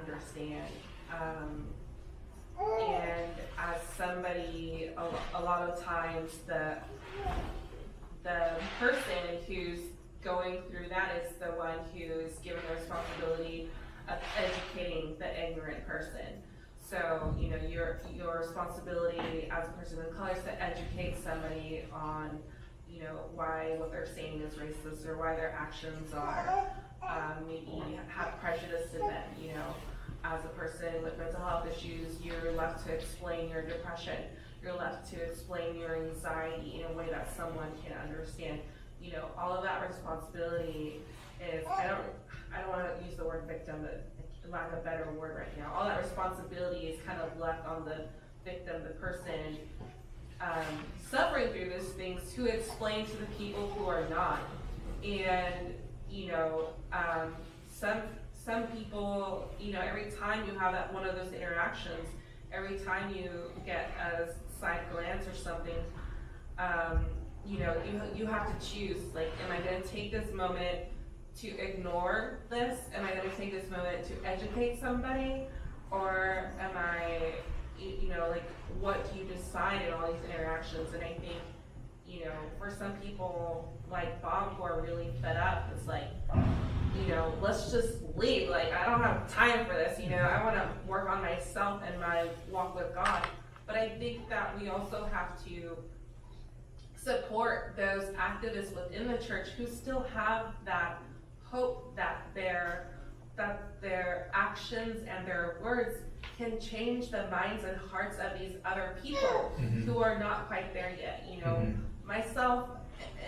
understand. And as somebody, a lot of times the person who's going through that is the one who's given the responsibility of educating the ignorant person. So, you know, your responsibility as a person of color is to educate somebody on, you know, why what they're saying is racist, or why their actions are maybe have prejudice to them. You know, as a person with mental health issues, you're left to explain your depression. You're left to explain your anxiety in a way that someone can understand. You know, all of that responsibility is, I don't want to use the word victim, but lack of a better word right now. All that responsibility is kind of left on the victim, the person suffering through those things, to explain to the people who are not. And, you know, some people, you know, every time you have that one of those interactions, every time you get a side glance or something, you know, you have to choose, like, am I going to take this moment to ignore this? Am I going to take this moment to educate somebody? Or am I, you know, like, what do you decide in all these interactions? And I think, you know, for some people like Bob who are really fed up, it's like, you know, let's just leave. Like, I don't have time for this, you know, I want to work on myself and my walk with God. But I think that we also have to support those activists within the church who still have that hope that their actions and their words can change the minds and hearts of these other people who are not quite there yet. You know, myself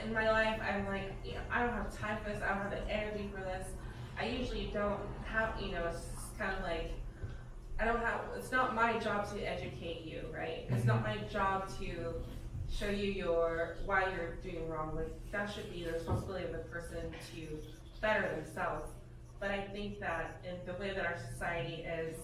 in my life, I'm like, you know, I don't have time for this. I don't have the energy for this. I usually don't have, you know, it's kind of like, it's not my job to educate you, right? It's not my job to show you why you're doing wrong. Like, that should be the responsibility of the person to better themselves. But I think that in the way that our society is,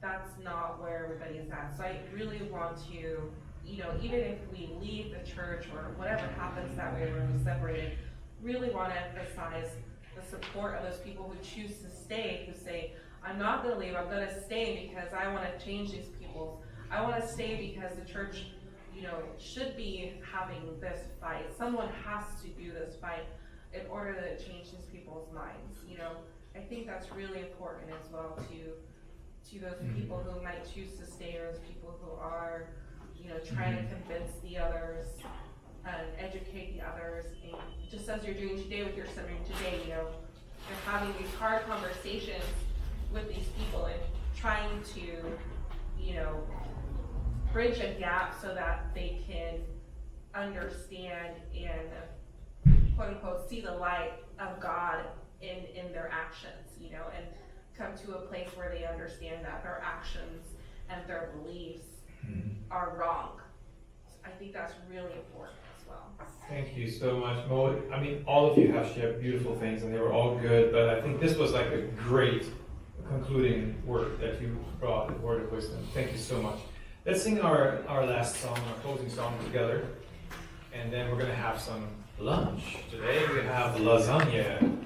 that's not where everybody is at. So I really want to, you know, even if we leave the church or whatever happens that way when we're separated, really want to emphasize the support of those people who choose to stay, who say, I'm not going to leave, I'm going to stay because I want to change these people. I want to stay because the church, you know, should be having this fight. Someone has to do this fight in order to change these people's minds. You know, I think that's really important as well to those people who might choose to stay, or those people who are, you know, trying to convince the others and educate the others. And just as you're doing today with your sermon today, you know, you're having these hard conversations with these people and trying to, you know, bridge a gap so that they can understand and quote unquote see the light of God in their actions, you know, and come to a place where they understand that their actions and their beliefs are wrong. I think that's really important as well. Thank you so much, Mo. I mean, all of you have shared beautiful things and they were all good, but I think this was like a great concluding word that you brought, the word of wisdom. Thank you so much. Let's sing our last song, our closing song together, and then we're going to have some lunch. Today we have lasagna.